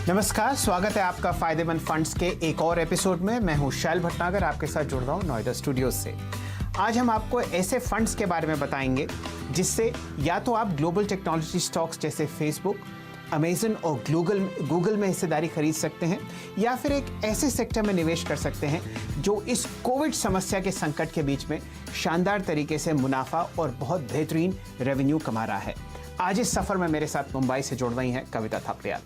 नमस्कार, स्वागत है आपका फायदेमंद फंड्स के एक और एपिसोड में। मैं हूं शैल भटनागर, आपके साथ जुड़ रहा हूं नोएडा स्टूडियोज से। आज हम आपको ऐसे फंड्स के बारे में बताएंगे जिससे या तो आप ग्लोबल टेक्नोलॉजी स्टॉक्स जैसे फेसबुक, अमेजन और गूगल में हिस्सेदारी खरीद सकते हैं, या फिर एक ऐसे सेक्टर में निवेश कर सकते हैं जो इस कोविड समस्या के संकट के बीच में शानदार तरीके से मुनाफा और बहुत बेहतरीन रेवेन्यू कमा रहा है। आज इस सफर में मेरे साथ मुंबई से जुड़ रही हैं कविता थपलियाल।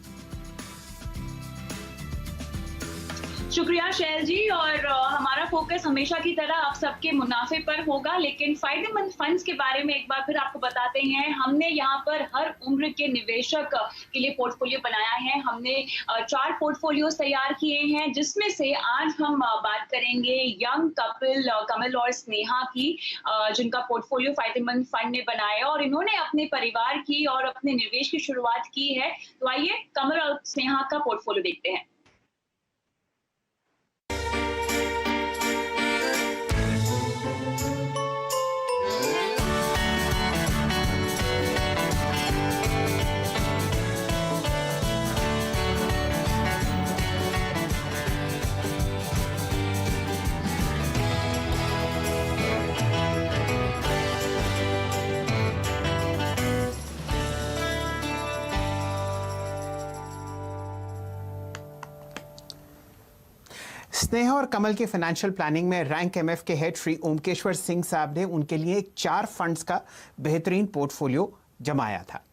शुक्रिया शैल जी। और हमारा फोकस हमेशा की तरह आप सबके मुनाफे पर होगा, लेकिन फायदेमंद फंड्स के बारे में एक बार फिर आपको बताते हैं। हमने यहाँ पर हर उम्र के निवेशक के लिए पोर्टफोलियो बनाया है। हमने 4 पोर्टफोलियोज तैयार किए हैं, जिसमें से आज हम बात करेंगे यंग कपिल कमल और स्नेहा की, जिनका पोर्टफोलियो फायदेमंद फंड ने बनाया और इन्होंने अपने परिवार की और अपने निवेश की शुरुआत की है। तो आइए कमल और स्नेहा का पोर्टफोलियो देखते हैं। स्नेहा और कमल की फाइनेंशियल प्लानिंग में रैंक एमएफ के हेड श्री ओमकेश्वर सिंह साहब ने उनके लिए 4 फंड्स का बेहतरीन पोर्टफोलियो जमाया था।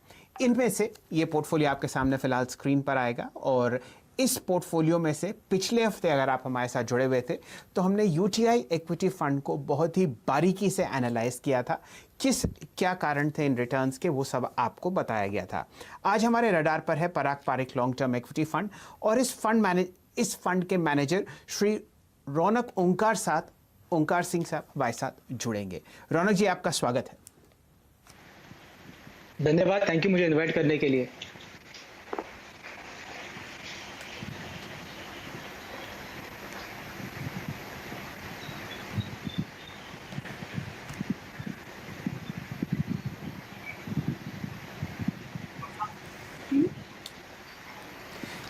इनमें से ये पोर्टफोलियो आपके सामने फिलहाल स्क्रीन पर आएगा, और इस पोर्टफोलियो में से पिछले हफ्ते अगर आप हमारे साथ जुड़े हुए थे तो हमने यूटीआई इक्विटी फंड को बहुत ही बारीकी से एनालाइज किया था। क्या कारण थे इन रिटर्न्स के, वो सब आपको बताया गया था। आज हमारे रडार पर है Parag Parikh long term equity fund, और इस फंड के मैनेजर श्री रौनक ओंकार सिंह साहब हमारे साथ जुड़ेंगे। रौनक जी, आपका स्वागत है। धन्यवाद, थैंक यू मुझे इनवाइट करने के लिए।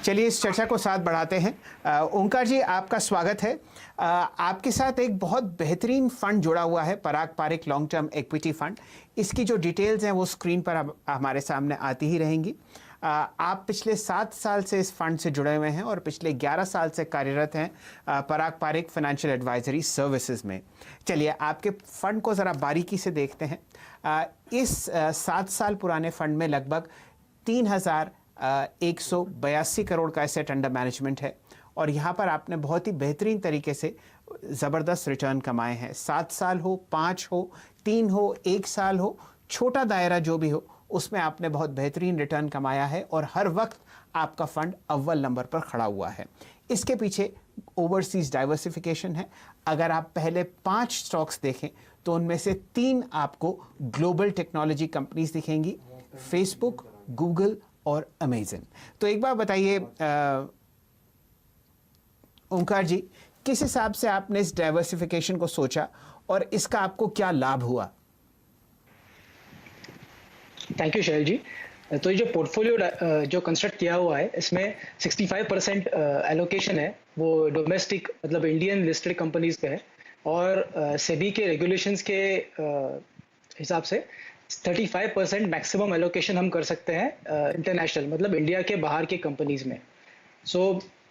चलिए इस चर्चा को साथ बढ़ाते हैं। ओंकार जी, आपका स्वागत है। आपके साथ एक बहुत बेहतरीन फंड जुड़ा हुआ है, Parag Parikh long term equity fund. इसकी जो डिटेल्स हैं वो स्क्रीन पर हमारे सामने आती ही रहेंगी। आप पिछले 7 साल से इस फंड से जुड़े हुए हैं और पिछले 11 साल से कार्यरत हैं पराग पारिक फाइनेंशियल एडवाइजरी सर्विसेज में। चलिए आपके फंड को ज़रा बारीकी से देखते हैं। इस 7 साल पुराने फंड में लगभग 3,182 करोड़ का एसेट अंडर मैनेजमेंट है, और यहाँ पर आपने बहुत ही बेहतरीन तरीके से ज़बरदस्त रिटर्न कमाए हैं। 7 साल हो, 5 हो, 3 हो, 1 साल हो, छोटा दायरा जो भी हो, उसमें आपने बहुत बेहतरीन रिटर्न कमाया है, और हर वक्त आपका फंड अव्वल नंबर पर खड़ा हुआ है। इसके पीछे ओवरसीज डाइवर्सिफिकेशन है। अगर आप पहले 5 स्टॉक्स देखें तो उनमें से 3 आपको ग्लोबल टेक्नोलॉजी कंपनीज दिखेंगी, फेसबुक, गूगल और अमेजन। तो एक बार बताइए ओंकार जी, किस हिसाब से आपने इस डाइवर्सिफिकेशन को सोचा और इसका आपको क्या लाभ हुआ? थैंक यू शैल जी। तो ये जो पोर्टफोलियो जो कंस्ट्रक्ट किया हुआ है, इसमें 65% एलोकेशन है वो डोमेस्टिक मतलब इंडियन लिस्टेड कंपनीज पे है, और सेबी के रेगुलेशंस के हिसाब से 35% मैक्सिमम एलोकेशन हम कर सकते हैं इंटरनेशनल मतलब इंडिया के बाहर के कंपनीज में।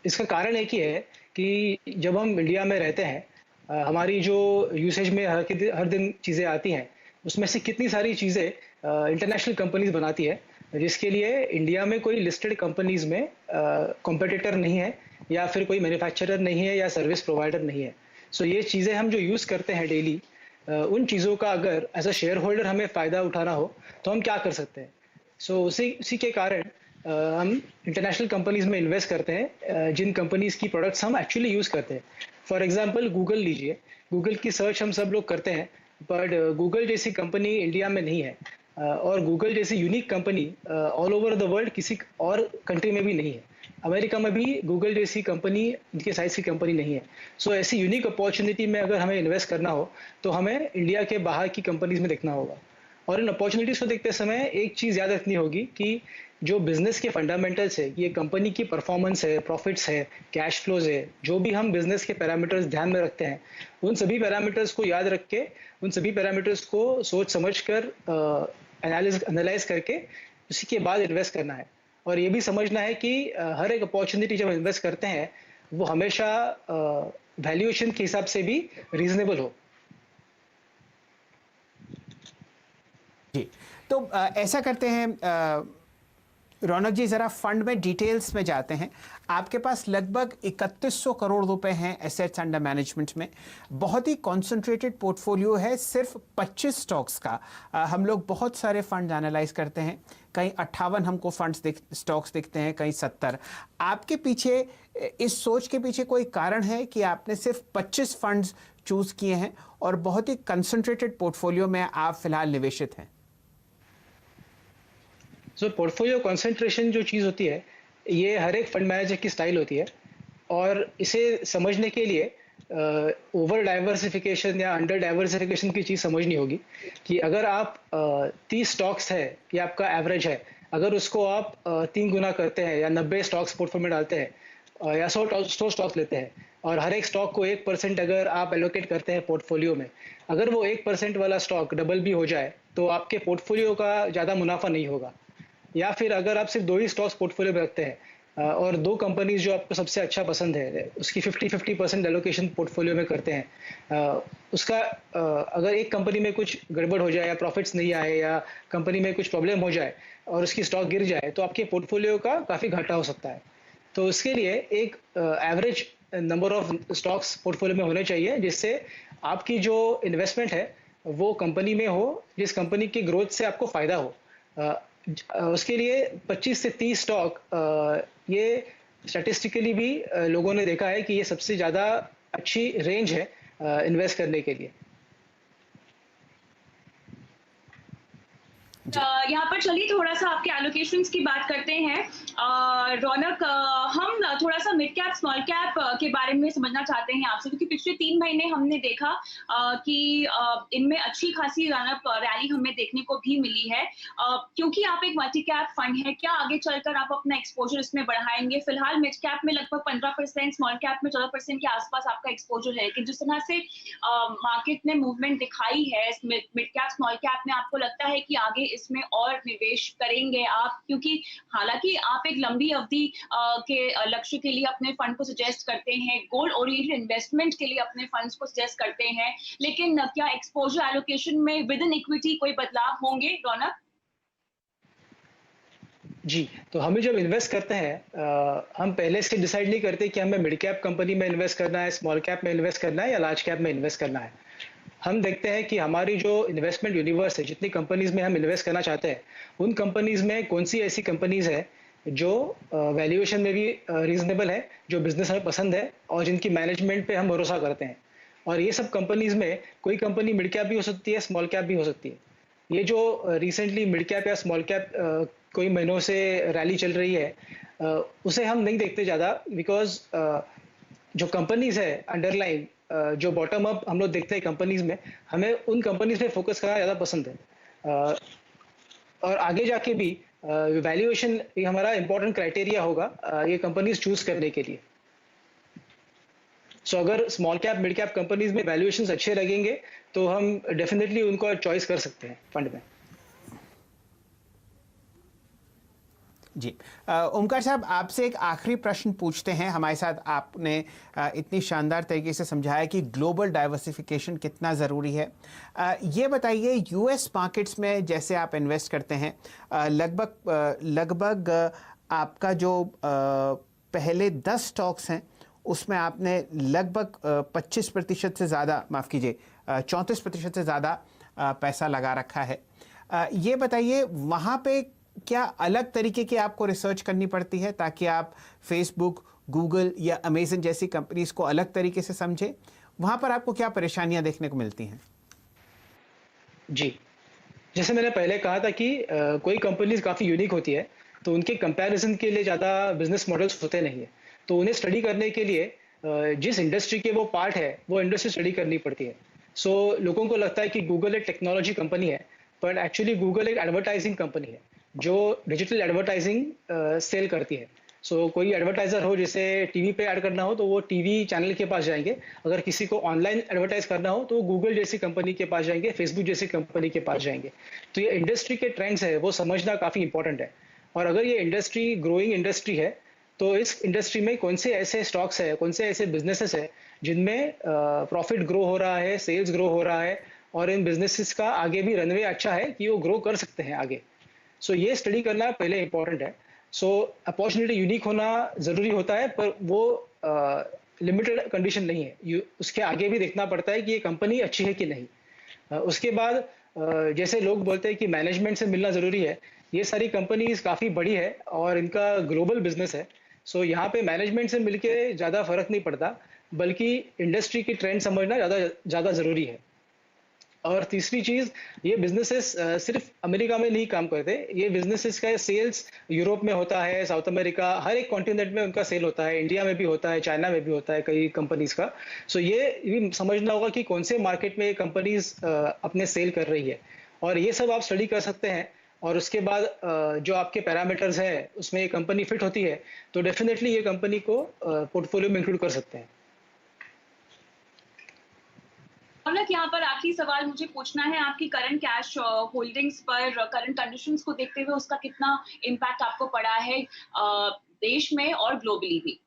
इसका कारण एक ही है कि जब हम इंडिया में रहते हैं, हमारी जो यूसेज में हर दिन चीज़ें आती हैं, उसमें से कितनी सारी चीज़ें इंटरनेशनल कंपनीज बनाती है, जिसके लिए इंडिया में कोई लिस्टेड कंपनीज में कॉम्पिटिटर नहीं है, या फिर कोई मैन्युफैक्चरर नहीं है, या सर्विस प्रोवाइडर नहीं है। ये चीज़ें हम जो यूज़ करते हैं डेली, उन चीज़ों का अगर एज अ शेयर होल्डर हमें फ़ायदा उठाना हो तो हम क्या कर सकते हैं। उसी के कारण हम इंटरनेशनल कंपनीज में इन्वेस्ट करते हैं, जिन कंपनीज की प्रोडक्ट्स हम एक्चुअली यूज़ करते हैं। फॉर एग्जांपल गूगल लीजिए, गूगल की सर्च हम सब लोग करते हैं, बट गूगल जैसी कंपनी इंडिया में नहीं है, और गूगल जैसी unique company all over the world किसी और कंट्री में भी नहीं है। अमेरिका में भी गूगल जैसी कंपनी इनके साइज की कंपनी नहीं है। ऐसी यूनिक अपॉर्चुनिटी में अगर हमें इन्वेस्ट करना हो तो हमें इंडिया के बाहर की कंपनीज में देखना होगा। और इन अपॉर्चुनिटीज को देखते समय एक चीज याद रखनी होगी कि जो बिजनेस के फंडामेंटल्स है, ये कंपनी की परफॉर्मेंस है, प्रॉफिट्स है, कैश फ्लोज है, जो भी हम बिजनेस के पैरामीटर्स ध्यान में रखते हैं, उन सभी पैरामीटर्स को याद रख के, उन सभी पैरामीटर्स को सोच समझ कर एनालाइज करके उसी के बाद इन्वेस्ट करना है। और ये भी समझना है कि हर एक अपॉर्चुनिटी जब इन्वेस्ट करते हैं वो हमेशा वैल्यूएशन के हिसाब से भी रीजनेबल हो। जी, तो ऐसा करते हैं रौनक जी, ज़रा फंड में डिटेल्स में जाते हैं। आपके पास लगभग 3100 करोड़ रुपए हैं एसेट्स अंडर मैनेजमेंट में। बहुत ही कॉन्सेंट्रेटेड पोर्टफोलियो है, सिर्फ 25 स्टॉक्स का। हम लोग बहुत सारे फंड एनालाइज करते हैं, कहीं 58 हमको स्टॉक्स दिखते हैं, कहीं 70। आपके पीछे, इस सोच के पीछे कोई कारण है कि आपने सिर्फ 25 फंड्स चूज किए हैं और बहुत ही कंसंट्रेटेड पोर्टफोलियो में आप फिलहाल निवेशित हैं? पोर्टफोलियो कंसंट्रेशन जो चीज़ होती है, ये हर एक फंड मैनेजर की स्टाइल होती है। और इसे समझने के लिए ओवर डाइवर्सिफिकेशन या अंडर डाइवर्सिफिकेशन की चीज़ समझनी होगी कि अगर आप 30 स्टॉक्स है, ये आपका एवरेज है, अगर उसको आप 3 गुना करते हैं या 90 स्टॉक्स पोर्टफोलियो में डालते हैं या 100 स्टॉक्स लेते हैं और हर एक स्टॉक को 1% अगर आप एलोकेट करते हैं पोर्टफोलियो में, अगर वो 1% वाला स्टॉक डबल भी हो जाए तो आपके पोर्टफोलियो का ज़्यादा मुनाफा नहीं होगा। या फिर अगर आप सिर्फ 2 ही स्टॉक्स पोर्टफोलियो में रखते हैं और 2 कंपनीज जो आपको सबसे अच्छा पसंद है उसकी 50-50% एलोकेशन पोर्टफोलियो में करते हैं, उसका अगर एक कंपनी में कुछ गड़बड़ हो जाए या प्रॉफिट्स नहीं आए या कंपनी में कुछ प्रॉब्लम हो जाए और उसकी स्टॉक गिर जाए तो आपके पोर्टफोलियो का काफ़ी घाटा हो सकता है। तो उसके लिए एक average number of stocks portfolio में होने चाहिए जिससे आपकी जो इन्वेस्टमेंट है वो कंपनी में हो जिस कंपनी की ग्रोथ से आपको फ़ायदा हो। उसके लिए 25 से 30 स्टॉक, ये स्टैटिस्टिकली भी लोगों ने देखा है कि ये सबसे ज़्यादा अच्छी रेंज है इन्वेस्ट करने के लिए। यहाँ पर चलिए थोड़ा सा आपके एलोकेशंस की बात करते हैं। रौनक, हम थोड़ा सा मिड कैप स्मॉल कैप के बारे में समझना चाहते हैं आपसे, क्योंकि पिछले 3 महीने हमने देखा कि इनमें अच्छी खासी रैली हमें देखने को भी मिली है। क्योंकि आप एक मल्टी कैप फंड है, क्या आगे चलकर आप अपना एक्सपोजर इसमें बढ़ाएंगे? फिलहाल मिड कैप में लगभग 15%, स्मॉल कैप में 14% के आसपास आपका एक्सपोजर है, लेकिन जिस तरह से मार्केट ने मूवमेंट दिखाई है मिड कैप स्मॉल कैप में, आपको लगता है कि आगे इसमें और निवेश करेंगे आप? क्योंकि हालांकि आप एक लंबी अवधि के लक्ष्य के लिए अपने फंड को सजेस्ट करते हैं, गोल ओरिएंटेड इन्वेस्टमेंट के लिए अपने फंड्स को सजेस्ट करते हैं, लेकिन क्या एक्सपोजर एलोकेशन में विद इन इक्विटी कोई बदलाव होंगे, रौनक? जी, तो हमें जब इन्वेस्ट करते हैं हम पहले से डिसाइड नहीं करते कि हमें मिड कैप कंपनी में इन्वेस्ट करना है, स्मॉल कैप में इन्वेस्ट करना है या लार्ज कैप में इन्वेस्ट करना है। हम देखते हैं कि हमारी जो इन्वेस्टमेंट यूनिवर्स है, जितनी कंपनीज में हम इन्वेस्ट करना चाहते हैं, उन कंपनीज में कौन सी ऐसी कंपनीज है जो वैल्यूएशन में भी रीजनेबल है, जो बिजनेस हमें पसंद है और जिनकी मैनेजमेंट पे हम भरोसा करते हैं। और ये सब कंपनीज में कोई कंपनी मिड कैप भी हो सकती है, स्मॉल कैप भी हो सकती है। ये जो रिसेंटली मिड कैप या स्मॉल कैप कोई महीनों से रैली चल रही है, उसे हम नहीं देखते ज़्यादा, बिकॉज जो कंपनीज है अंडरलाइन, जो बॉटम अप हम लोग देखते हैं कंपनीज में, हमें उन कंपनीज पे फोकस करना ज़्यादा पसंद है। और आगे जाके भी वैल्यूएशन हमारा इंपॉर्टेंट क्राइटेरिया होगा ये कंपनीज चूज करने के लिए। सो अगर small cap mid cap companies में वैल्यूएशंस अच्छे लगेंगे तो हम डेफिनेटली उनको चॉइस कर सकते हैं फंड में। जी, ओमकार साहब, आपसे एक आखिरी प्रश्न पूछते हैं। हमारे साथ आपने इतनी शानदार तरीके से समझाया कि ग्लोबल डाइवर्सिफिकेशन कितना ज़रूरी है। ये बताइए, यूएस मार्केट्स में जैसे आप इन्वेस्ट करते हैं, लगभग आपका जो पहले 10 स्टॉक्स हैं उसमें आपने लगभग 25% से ज़्यादा, माफ़ कीजिए 34% से ज़्यादा पैसा लगा रखा है। ये बताइए, वहाँ पे क्या अलग तरीके की आपको रिसर्च करनी पड़ती है ताकि आप फेसबुक, गूगल या अमेजन जैसी कंपनीज को अलग तरीके से समझें? वहाँ पर आपको क्या परेशानियां देखने को मिलती हैं? जी, जैसे मैंने पहले कहा था कि कोई कंपनीज काफ़ी यूनिक होती है, तो उनके कंपैरिजन के लिए ज़्यादा बिजनेस मॉडल्स होते नहीं है। तो उन्हें स्टडी करने के लिए जिस इंडस्ट्री के वो पार्ट है वो इंडस्ट्री स्टडी करनी पड़ती है। सो लोगों को लगता है कि गूगल एक टेक्नोलॉजी कंपनी है, पर एक्चुअली गूगल एक एडवर्टाइजिंग कंपनी है जो डिजिटल एडवर्टाइजिंग सेल करती है। सो कोई एडवर्टाइजर हो जिसे टीवी पे ऐड करना हो तो वो टीवी चैनल के पास जाएंगे, अगर किसी को ऑनलाइन एडवर्टाइज करना हो तो वो गूगल जैसी कंपनी के पास जाएंगे, फेसबुक जैसी कंपनी के पास जाएंगे। तो ये इंडस्ट्री के ट्रेंड्स है वो समझना काफ़ी इंपॉर्टेंट है। और अगर ये इंडस्ट्री ग्रोइंग इंडस्ट्री है तो इस इंडस्ट्री में कौन से ऐसे स्टॉक्स है, कौन से ऐसे बिजनेसेस है जिनमें प्रॉफिट ग्रो हो रहा है, सेल्स ग्रो हो रहा है और इन बिजनेसेस का आगे भी रनवे अच्छा है कि वो ग्रो कर सकते हैं आगे। सो ये स्टडी करना पहले इंपॉर्टेंट है। सो अपॉर्चुनिटी यूनिक होना ज़रूरी होता है, पर वो लिमिटेड कंडीशन नहीं है, उसके आगे भी देखना पड़ता है कि ये कंपनी अच्छी है कि नहीं। उसके बाद जैसे लोग बोलते हैं कि मैनेजमेंट से मिलना ज़रूरी है, ये सारी कंपनीज काफ़ी बड़ी है और इनका ग्लोबल बिजनेस है। सो यहाँ पे मैनेजमेंट से मिलके ज़्यादा फर्क नहीं पड़ता, बल्कि इंडस्ट्री की ट्रेंड समझना ज़्यादा ज़रूरी है। और तीसरी चीज़, ये बिजनेसेस सिर्फ अमेरिका में नहीं काम करते, ये बिजनेसेस का सेल्स यूरोप में होता है, साउथ अमेरिका, हर एक कॉन्टिनेंट में उनका सेल होता है, इंडिया में भी होता है, चाइना में भी होता है कई कंपनीज का। सो ये भी समझना होगा कि कौन से मार्केट में ये कंपनीज अपने सेल कर रही है, और ये सब आप स्टडी कर सकते हैं। और उसके बाद जो आपके पैरामीटर्स है उसमें ये कंपनी फिट होती है तो डेफिनेटली ये कंपनी को पोर्टफोलियो में इंक्लूड कर सकते हैं। यहाँ पर आखिरी सवाल मुझे पूछना है, आपकी करंट कैश होल्डिंग्स पर करंट कंडीशंस को देखते हुए उसका कितना इम्पैक्ट आपको पड़ा है देश में और ग्लोबली भी?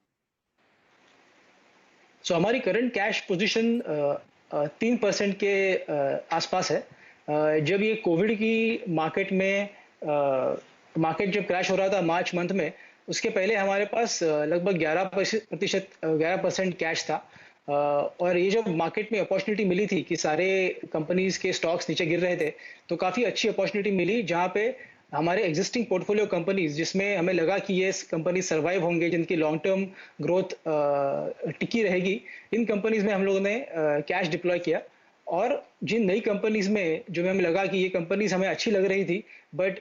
सो हमारी करंट कैश पोजीशन 3% के आसपास है। जब ये कोविड की मार्केट में मार्केट जब क्रैश हो रहा था मार्च मंथ में, उसके पहले हमारे पास लगभग 11% कैश था। और ये जब मार्केट में अपॉर्चुनिटी मिली थी कि सारे कंपनीज के स्टॉक्स नीचे गिर रहे थे, तो काफ़ी अच्छी अपॉर्चुनिटी मिली जहाँ पे हमारे एग्जिस्टिंग पोर्टफोलियो कंपनीज, जिसमें हमें लगा कि ये कंपनी सर्वाइव होंगे, जिनकी लॉन्ग टर्म ग्रोथ टिकी रहेगी, इन कंपनीज में हम लोगों ने कैश डिप्लॉय किया। और जिन नई कंपनीज में जो हमें लगा कि ये कंपनीज हमें अच्छी लग रही थी बट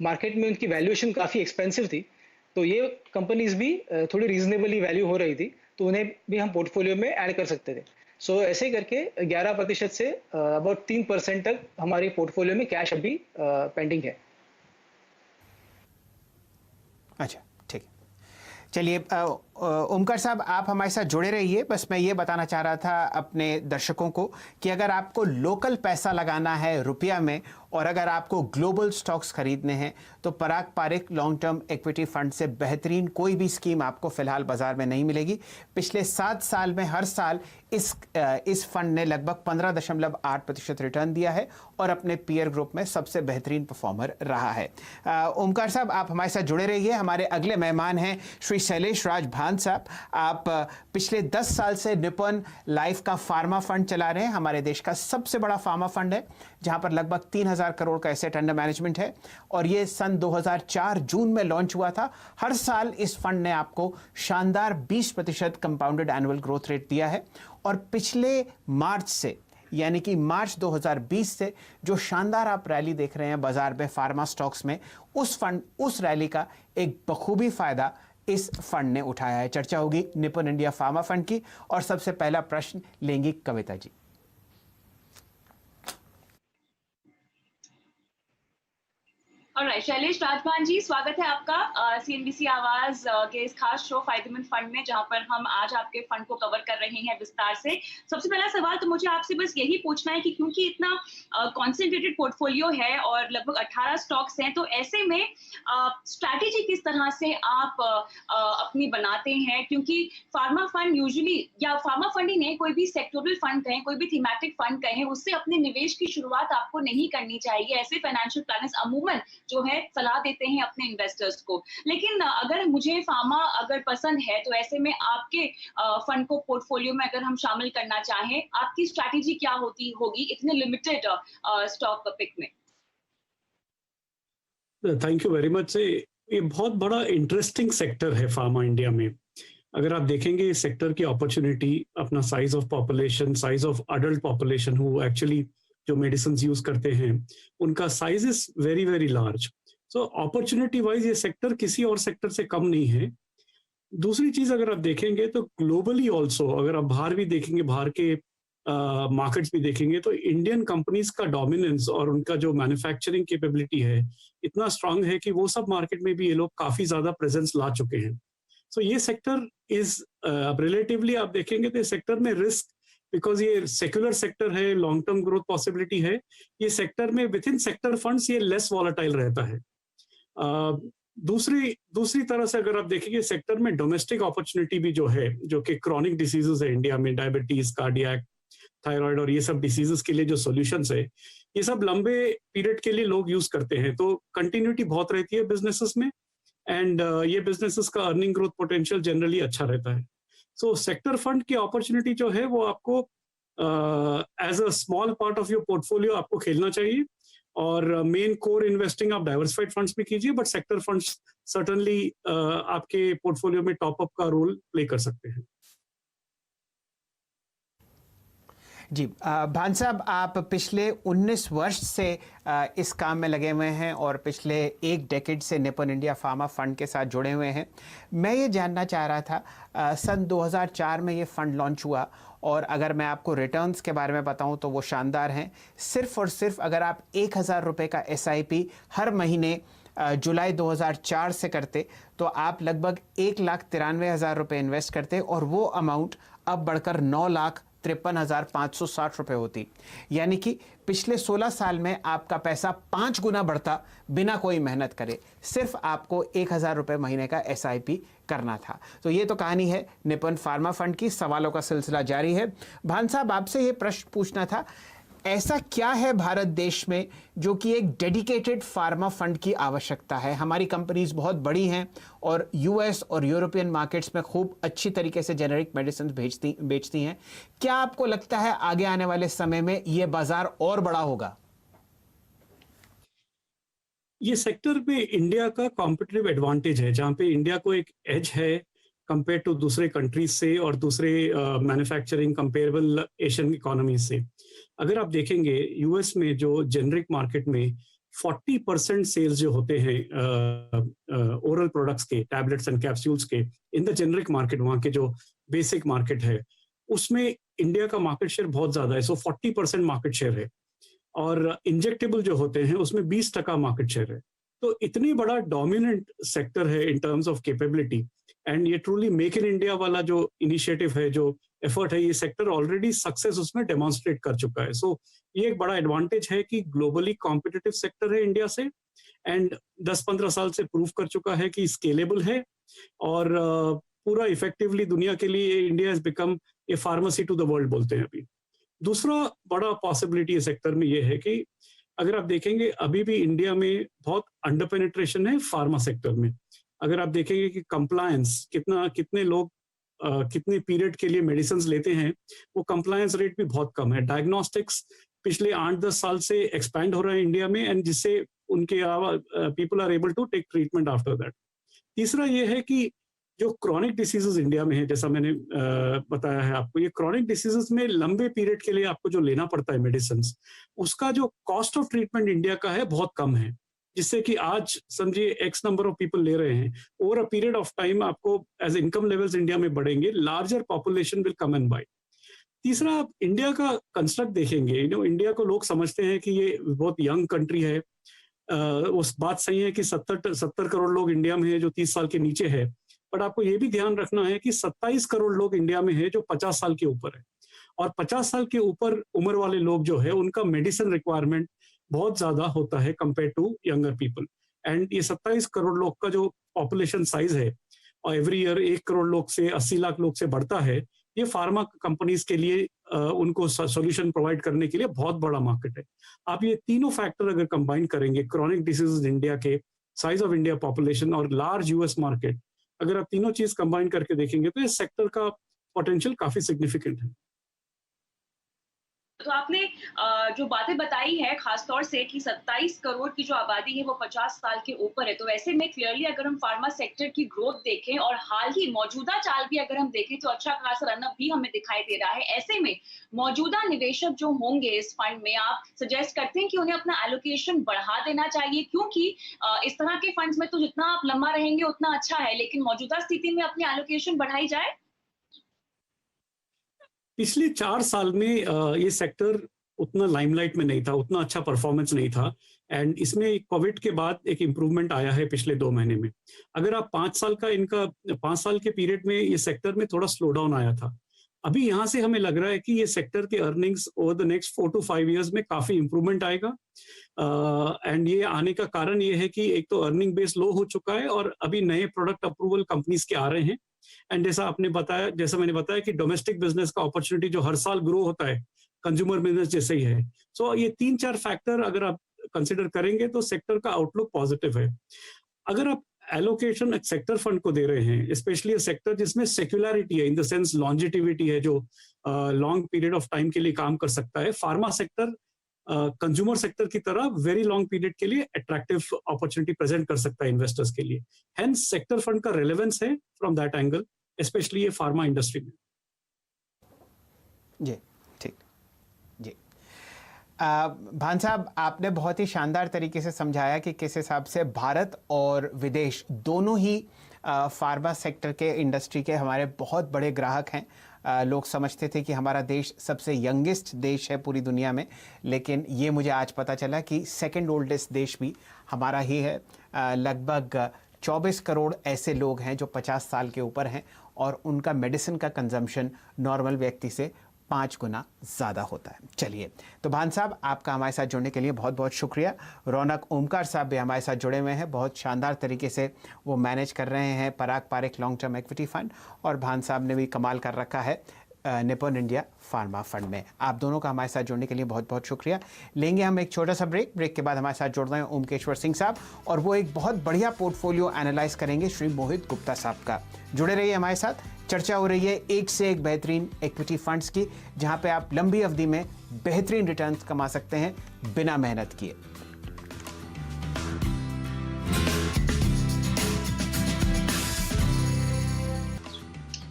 मार्केट में उनकी वैल्यूएशन काफ़ी एक्सपेंसिव थी, तो ये कंपनीज भी थोड़ी रीजनेबली वैल्यू हो रही थी, तो उन्हें भी हम पोर्टफोलियो में ऐड कर सकते थे। सो ऐसे करके 11% से अबाउट 3% तक हमारे पोर्टफोलियो में कैश अभी पेंडिंग है। अच्छा, ठीक है। चलिए ओमकार साहब, आप हमारे साथ जुड़े रहिए। बस मैं ये बताना चाह रहा था अपने दर्शकों को कि अगर आपको लोकल पैसा लगाना है रुपया में और अगर आपको ग्लोबल स्टॉक्स खरीदने हैं तो Parag Parikh long term equity fund से बेहतरीन कोई भी स्कीम आपको फिलहाल बाजार में नहीं मिलेगी। पिछले 7 साल में हर साल इस फंड ने लगभग 15.8% रिटर्न दिया है और अपने पीयर ग्रुप में सबसे बेहतरीन परफॉर्मर रहा है। ओमकार साहब, आप हमारे साथ जुड़े रहिए। हमारे अगले मेहमान हैं श्री शैलेश राज भान साहब। आप पिछले 10 साल से निपन लाइफ का फार्मा फंड चला रहे हैं। हमारे देश का सबसे बड़ा फार्मा फंड है जहां पर लगभग 3000 करोड़ का एसेट अंडर मैनेजमेंट है और ये सन 2004 जून में लॉन्च हुआ था। हर साल इस फंड ने आपको शानदार 20% कंपाउंडेड एनुअल ग्रोथ रेट दिया है और पिछले मार्च से, यानी कि मार्च 2020 से जो शानदार आप रैली देख रहे हैं बाजार में फार्मा स्टॉक्स में, उस रैली का एक बखूबी फायदा इस फंड ने उठाया है। चर्चा होगी निपन इंडिया फार्मा फंड की और सबसे पहला प्रश्न लेंगी कविता जी। ऑलराइट, शैलेश राजभान जी, स्वागत है आपका सीएनबीसी आवाज के इस खास शो फायदेमंद फंड में, जहां पर हम आज आपके फंड को कवर कर रहे हैं विस्तार से। सबसे पहला सवाल तो मुझे आपसे बस यही पूछना है कि क्योंकि इतना कॉन्सेंट्रेटेड पोर्टफोलियो है और लगभग 18 स्टॉक्स हैं, तो ऐसे में स्ट्रैटेजी किस तरह से आप अपनी बनाते हैं? क्योंकि फार्मा फंड यूजुअली, या फार्मा फंड ही नहीं, कोई भी सेक्टोरल फंड कहें, कोई भी थीमेटिक फंड कहें, उससे अपने निवेश की शुरुआत आपको नहीं करनी चाहिए। ऐसे फाइनेंशियल प्लानर्स अमूमन जो है सलाह देते हैं अपने इन्वेस्टर्स को। लेकिन अगर मुझे फार्मा अगर पसंद है तो ऐसे में आपके फंड को पोर्टफोलियो में अगर हम शामिल करना चाहें, आपकी स्ट्रैटेजी क्या होगी इतने लिमिटेड स्टॉक पिक में? Thank you very much. से ये बहुत बड़ा इंटरेस्टिंग सेक्टर है फार्मा इंडिया में। अगर आप देखेंगे इस सेक्टर की अपॉर्चुनिटी, अपना size of population, size of adult population who actually जो मेडिसिन यूज करते हैं, उनका size is very very large. So opportunity wise ये सेक्टर किसी और सेक्टर से कम नहीं है। दूसरी चीज अगर आप देखेंगे तो ग्लोबली ऑल्सो, अगर आप बाहर भी देखेंगे, बाहर के मार्केट्स भी देखेंगे तो इंडियन कंपनीज का डोमिनेंस और उनका जो मैन्युफैक्चरिंग कैपेबिलिटी है इतना स्ट्रांग है कि वो सब मार्केट में भी ये लोग काफी ज्यादा प्रेजेंस ला चुके हैं। सो ये सेक्टर इज रिलेटिवली आप देखेंगे तो सेक्टर में रिस्क, बिकॉज ये सेक्युलर सेक्टर है, लॉन्ग टर्म ग्रोथ पॉसिबिलिटी है, ये सेक्टर में विद इन सेक्टर फंड्स ये लेस वॉलेटाइल रहता है। दूसरी तरह से अगर आप देखेंगे सेक्टर में डोमेस्टिक अपॉर्चुनिटी भी जो है, जो कि क्रॉनिक डिसीजेस है इंडिया में, डायबिटीज, कार्डियक, थायराइड और ये सब डिसीजेस के लिए जो सॉल्यूशंस है, ये सब लंबे पीरियड के लिए लोग यूज करते हैं, तो कंटिन्यूटी बहुत रहती है बिजनेसेस में, एंड ये बिजनेसेस का अर्निंग ग्रोथ पोटेंशियल जनरली अच्छा रहता है। सो सेक्टर फंड की अपॉर्चुनिटी जो है वो आपको as a small part of your portfolio आपको खेलना चाहिए, और मेन कोर इन्वेस्टिंग आप डाइवर्सिफाइड फंड्स में कीजिए, बट सेक्टर फंड्स सर्टेनली आपके पोर्टफोलियो में टॉप अप का रोल प्ले कर सकते हैं। जी भान साहब, आप पिछले 19 वर्ष से इस काम में लगे हुए हैं और पिछले एक डेकेड से निपन इंडिया फार्मा फंड के साथ जुड़े हुए हैं। मैं ये जानना चाह रहा था, सन 2004 में ये फंड लॉन्च हुआ, और अगर मैं आपको रिटर्न्स के बारे में बताऊं तो वो शानदार हैं। सिर्फ और सिर्फ अगर आप 1,000 रुपये का SIP हर महीने जुलाई 2004 से करते तो आप लगभग 1,93,000 रुपये इन्वेस्ट करते, और वो अमाउंट अब बढ़कर 9,53,560 रुपये होती। यानी कि पिछले 16 साल में आपका पैसा 5 गुना बढ़ता बिना कोई मेहनत करे, सिर्फ आपको 1,000 रुपये महीने का SIP करना था। तो ये तो कहानी है निपन फार्मा फंड की। सवालों का सिलसिला जारी है। भान साहब, आपसे ये प्रश्न पूछना था, ऐसा क्या है भारत देश में जो कि एक डेडिकेटेड फार्मा फंड की आवश्यकता है? हमारी कंपनीज बहुत बड़ी हैं और US और यूरोपियन मार्केट्स में खूब अच्छी तरीके से जेनेरिक मेडिसिन बेचती हैं। क्या आपको लगता है आगे आने वाले समय में ये बाजार और बड़ा होगा? ये सेक्टर में इंडिया का कॉम्पिटिटिव एडवांटेज है, जहाँ पे इंडिया को एक एज है कंपेयर टू दूसरे कंट्रीज से और दूसरे मैन्युफैक्चरिंग कंपेरेबल एशियन इकोनॉमी से। अगर आप देखेंगे US में जो जेनरिक मार्केट में 40% सेल्स जो होते हैं ओरल प्रोडक्ट्स के, टैबलेट्स एंड कैप्सूल्स के, इन द जेनरिक मार्केट, वहाँ के जो बेसिक मार्केट है उसमें इंडिया का मार्केट शेयर बहुत ज्यादा है। सो 40% मार्केट शेयर है, और इंजेक्टेबल जो होते हैं उसमें 20% मार्केट शेयर है। तो इतनी बड़ा डोमिनेंट सेक्टर है in terms of capability, and ये ट्रूली मेक इन इंडिया वाला जो इनिशिएटिव है, जो एफर्ट है, ये सेक्टर ऑलरेडी सक्सेस उसमें डेमोन्स्ट्रेट कर चुका है। सो ये एक बड़ा एडवांटेज है कि ग्लोबली कॉम्पिटिटिव सेक्टर है इंडिया से, एंड 10-15 साल से प्रूव कर चुका है कि स्केलेबल है, और पूरा इफेक्टिवली दुनिया के लिए India has become a pharmacy to the world बोलते हैं अभी। दूसरा बड़ा पॉसिबिलिटी सेक्टर में ये है कि अगर आप देखेंगे अभी भी इंडिया में बहुत अंडर पेनिट्रेशन है फार्मा सेक्टर में। अगर आप देखेंगे कि कंप्लायंस कितने लोग कितने पीरियड के लिए मेडिसिन लेते हैं, वो कंप्लायंस रेट भी बहुत कम है। डायग्नोस्टिक्स पिछले 8-10 साल से एक्सपैंड हो रहा है इंडिया में, एंड जिससे उनके people are able to take treatment after that. तीसरा ये है कि जो क्रॉनिक डिसीजेस इंडिया में है, जैसा मैंने बताया है आपको, ये क्रॉनिक डिसीजेस में लंबे पीरियड के लिए आपको जो लेना पड़ता है मेडिसिन, उसका जो कॉस्ट ऑफ ट्रीटमेंट इंडिया का है बहुत कम है, जिससे कि आज समझिए X नंबर ऑफ पीपल ले रहे हैं, over a period of time आपको एज इनकम लेवल्स इंडिया में बढ़ेंगे, larger population will come and buy. तीसरा, आप इंडिया का कंस्ट्रक्ट देखेंगे, इंडिया को लोग समझते हैं कि ये बहुत यंग कंट्री है। उस बात सही है कि 70 करोड़ लोग इंडिया में है जो 30 साल के नीचे है, बट आपको ये भी ध्यान रखना है कि 27 करोड़ लोग इंडिया में है जो 50 साल के ऊपर है, और 50 साल के ऊपर उम्र वाले लोग जो है उनका मेडिसिन रिक्वायरमेंट बहुत ज्यादा होता है compare to younger people. And ये 27 करोड़ लोग का जो पॉपुलेशन साइज है, और एवरी ईयर 1 करोड़ लोग से 80 लाख लोग से बढ़ता है, ये फार्मा कंपनीज के लिए उनको सॉल्यूशन प्रोवाइड करने के लिए बहुत बड़ा मार्केट है। आप ये तीनों फैक्टर अगर कंबाइन करेंगे, क्रॉनिक डिसीजेज इंडिया के, साइज ऑफ इंडिया पॉपुलेशन और लार्ज US मार्केट, अगर आप तीनों चीज कंबाइन करके देखेंगे तो इस सेक्टर का पोटेंशियल काफी सिग्निफिकेंट है। तो आपने जो बातें बताई है खासतौर से कि 27 करोड़ की जो आबादी है वो 50 साल के ऊपर है, तो वैसे में क्लियरली अगर हम फार्मा सेक्टर की ग्रोथ देखें और हाल ही मौजूदा चाल भी अगर हम देखें तो अच्छा खासा रनअप भी हमें दिखाई दे रहा है। ऐसे में मौजूदा निवेशक जो होंगे इस फंड में, आप सजेस्ट करते हैं कि उन्हें अपना एलोकेशन बढ़ा देना चाहिए, क्योंकि इस तरह के फंड्स में तो जितना आप लंबा रहेंगे उतना अच्छा है, लेकिन मौजूदा स्थिति में अपनी एलोकेशन बढ़ाई जाए? पिछले 4 साल में ये सेक्टर उतना लाइमलाइट में नहीं था, उतना अच्छा परफॉर्मेंस नहीं था, एंड इसमें कोविड के बाद एक इम्प्रूवमेंट आया है पिछले 2 महीने में। अगर आप 5 साल के पीरियड में ये सेक्टर में थोड़ा स्लो डाउन आया था। अभी यहाँ से हमें लग रहा है कि ये सेक्टर के earnings over the next 4 to 5 years में काफी इंप्रूवमेंट आएगा। एंड ये आने का कारण ये है कि एक तो अर्निंग बेस लो हो चुका है और अभी नए प्रोडक्ट अप्रूवल कंपनीज के आ रहे हैं। एंड जैसा मैंने बताया कि डोमेस्टिक बिजनेस का अपॉर्चुनिटी जो हर साल ग्रो होता है, कंज्यूमर बिजनेस जैसे ही है। सो ये 3-4 फैक्टर अगर आप कंसिडर करेंगे तो सेक्टर का आउटलुक पॉजिटिव है। अगर आप एलोकेशन एक सेक्टर फंड को दे रहे हैं, स्पेशली सेक्टर जिसमें सेक्युलरिटी है, इन द सेंस लॉन्जिटिविटी है, जो लॉन्ग पीरियड ऑफ टाइम के लिए काम कर सकता है, फार्मा सेक्टर कंज्यूमर सेक्टर की तरह वेरी लॉन्ग पीरियड के लिए अट्रैक्टिव अपॉर्चुनिटी प्रेजेंट कर सकता है इन्वेस्टर्स के लिए। हेंस सेक्टर फंड का रेलेवेंस है फ्रॉम दैट एंगल, स्पेशली ये फार्मा इंडस्ट्री में। जी ठीक जी। भान साहब, आपने बहुत ही शानदार तरीके से समझाया कि किस हिसाब से भारत और विदेश दोनों ही फार्मा सेक्टर के इंडस्ट्री के हमारे बहुत बड़े ग्राहक हैं। लोग समझते थे कि हमारा देश सबसे यंगेस्ट देश है पूरी दुनिया में, लेकिन ये मुझे आज पता चला कि सेकंड ओल्डेस्ट देश भी हमारा ही है। लगभग 24 करोड़ ऐसे लोग हैं जो 50 साल के ऊपर हैं और उनका मेडिसिन का कंजम्पशन नॉर्मल व्यक्ति से 5 गुना ज़्यादा होता है। चलिए, तो भान साहब, आपका हमारे साथ जुड़ने के लिए बहुत बहुत शुक्रिया। रौनक ओमकार साहब भी हमारे साथ जुड़े हुए हैं, बहुत शानदार तरीके से वो मैनेज कर रहे हैं Parag Parekh long term equity fund, और भान साहब ने भी कमाल कर रखा है निपन इंडिया फार्मा फंड में। आप दोनों का हमारे साथ जुड़ने के लिए बहुत बहुत शुक्रिया। लेंगे हम एक छोटा सा ब्रेक के बाद हमारे साथ जुड़ रहे हैं ओमकेश्वर सिंह साहब, और वो एक बहुत बढ़िया पोर्टफोलियो एनालाइज करेंगे श्री मोहित गुप्ता साहब का। जुड़े रहिए हमारे साथ। चर्चा हो रही है एक से एक बेहतरीन इक्विटी फंड्स की, जहां पे आप लंबी अवधि में बेहतरीन रिटर्न्स कमा सकते हैं बिना मेहनत किए।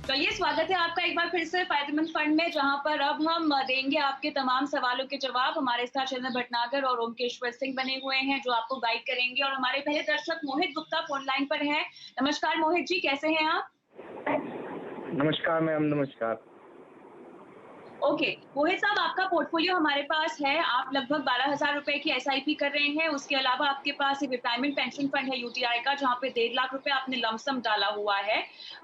चलिए, स्वागत है आपका एक बार फिर से फायदेमंद फंड में, जहां पर अब हम देंगे आपके तमाम सवालों के जवाब। हमारे साथ चंद्र भटनागर और ओमकेश्वर सिंह बने हुए हैं जो आपको गाइड करेंगे, और हमारे पहले दर्शक मोहित गुप्ता फोन लाइन पर हैं। नमस्कार मोहित जी, कैसे हैं आप? नमस्कार मैम, नमस्कार। ओके, मोहित साहब, आपका पोर्टफोलियो हमारे पास है। आप लगभग 12,000 रुपए की एसआईपी कर रहे हैं। उसके अलावा आपके पास एक रिटायरमेंट पेंशन फंड है यूटीआई का, जहां पे 1.5 लाख रुपए आपने लमसम डाला हुआ है।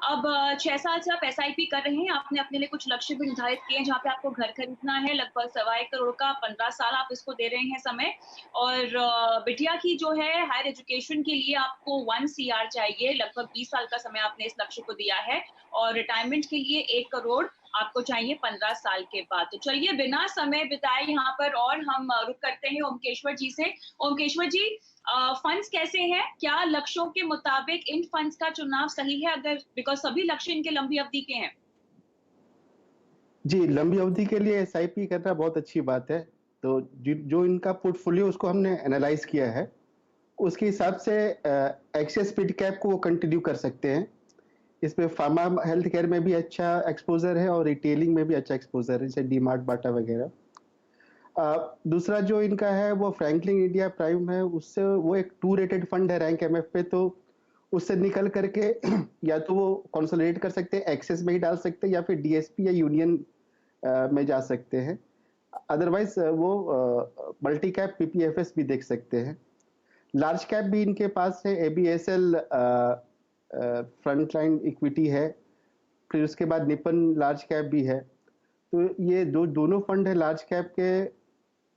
अब 6 साल से आप एसआईपी कर रहे हैं। आपने अपने लिए कुछ लक्ष्य भी निर्धारित किए हैं, जहाँ पे आपको घर खरीदना है, लगभग 1.25 करोड़ का। 15 साल आप इसको दे रहे हैं समय, और बिटिया की जो है हायर एजुकेशन के लिए आपको 1 CR चाहिए। लगभग 20 साल का समय आपने इस लक्ष्य को दिया है, और रिटायरमेंट के लिए 1 करोड़ आपको चाहिए 15 साल के बाद। तो चलिए, बिना समय बिताए यहाँ पर और हम रुक करते हैं ओमकेश्वर जी से। ओमकेश्वर जी, फंड्स कैसे हैं? क्या लक्ष्यों के मुताबिक इन फंड्स का चुनाव सही है? अगर बिकॉज सभी लक्ष्य इनके लंबी अवधि के हैं। जी, लंबी अवधि के लिए एसआईपी करना बहुत अच्छी बात है। तो जो इनका पोर्टफोलियो उसको हमने एनालाइज किया है, उसके हिसाब से एक्सेस मिड कैप को वो कंटिन्यू कर सकते हैं। इसमें फार्मा हेल्थ केयर में भी अच्छा एक्सपोजर है और रिटेलिंग में भी अच्छा एक्सपोजर है, जैसे डीमार्ट, बाटा वगैरह। दूसरा जो इनका है वो फ्रैंकलिन इंडिया प्राइम है, उससे वो एक 2 रेटेड फंड है रैंक एमएफ पे, तो उससे निकल करके या तो वो कंसोलिडेट कर सकते हैं, एक्सेस में ही डाल सकते हैं, या फिर डीएसपी या यूनियन में जा सकते हैं। अदरवाइज वो मल्टी कैप पीपीएफएस भी देख सकते हैं। लार्ज कैप भी इनके पास है, एबीएसएल फ्रंटलाइन इक्विटी है, फिर उसके बाद निपन लार्ज कैप भी है। तो ये दोनों फंड है लार्ज कैप के,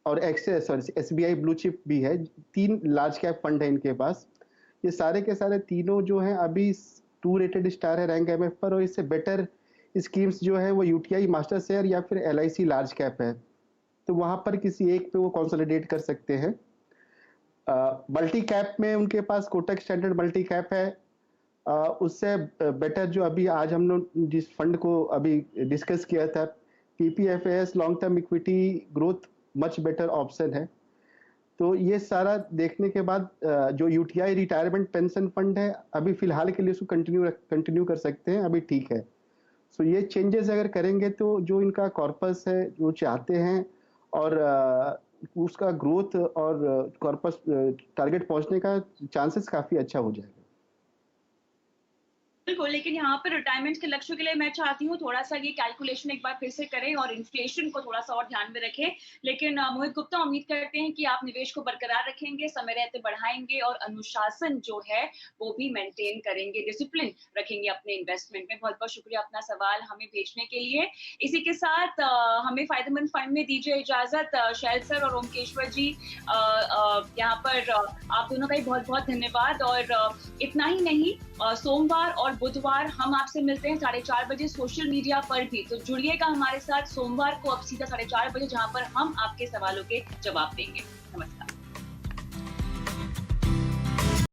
और एसबीआई ब्लू चिप भी है। 3 लार्ज कैप फंड है इनके पास। ये सारे के सारे तीनों जो हैं अभी 2 रेटेड स्टार है रैंक एमएफ पर, और इससे बेटर स्कीम्स जो है वो यूटीआई मास्टर शेयर या फिर एलआईसी लार्ज कैप है। तो वहां पर किसी एक पे वो कंसोलिडेट कर सकते हैं। मल्टी कैप में उनके पास कोटक स्टैंडर्ड मल्टी कैप है। उससे बेटर जो अभी आज हम लोग जिस फंड को अभी डिस्कस किया था, PPFS long term equity growth much better option है। तो ये सारा देखने के बाद जो यूटीआई रिटायरमेंट पेंशन फंड है, अभी फिलहाल के लिए उसको कंटिन्यू कर सकते हैं, अभी ठीक है। सो ये चेंजेस अगर करेंगे तो जो इनका कॉर्पस है जो चाहते हैं, और उसका ग्रोथ और कॉर्पस टारगेट पहुंचने का चांसेस काफी अच्छा हो जाएगा। बिल्कुल, लेकिन यहाँ पर रिटायरमेंट के लक्ष्यों के लिए मैं चाहती हूँ थोड़ा-सा ये कैलकुलेशन एक बार फिर से करें और इन्फ्लेशन को थोड़ा-सा और ध्यान में रखें। लेकिन मोहित गुप्ता, उम्मीद करते हैं कि आप निवेश को बरकरार रखेंगे, समय रहते बढ़ाएँगे और अनुशासन जो है वो भी मेंटेन करेंगे, डिसिप्लिन रखेंगे अपने इन्वेस्टमेंट में। बहुत-बहुत शुक्रिया अपना सवाल हमें भेजने के लिए। इसी के साथ हमें फ़ायदेमंद फंड में दीजिए इजाज़त। शैल सर और ओमकेश्वर जी, यहाँ पर आप दोनों का ही बहुत-बहुत धन्यवाद। और इतना ही नहीं, सोमवार और बुधवार हम आपसे मिलते हैं 4:30 बजे सोशल मीडिया पर भी, तो जुड़िएगा हमारे साथ सोमवार को अब सीधा 4:30 बजे, जहां पर हम आपके सवालों के जवाब देंगे। नमस्कार।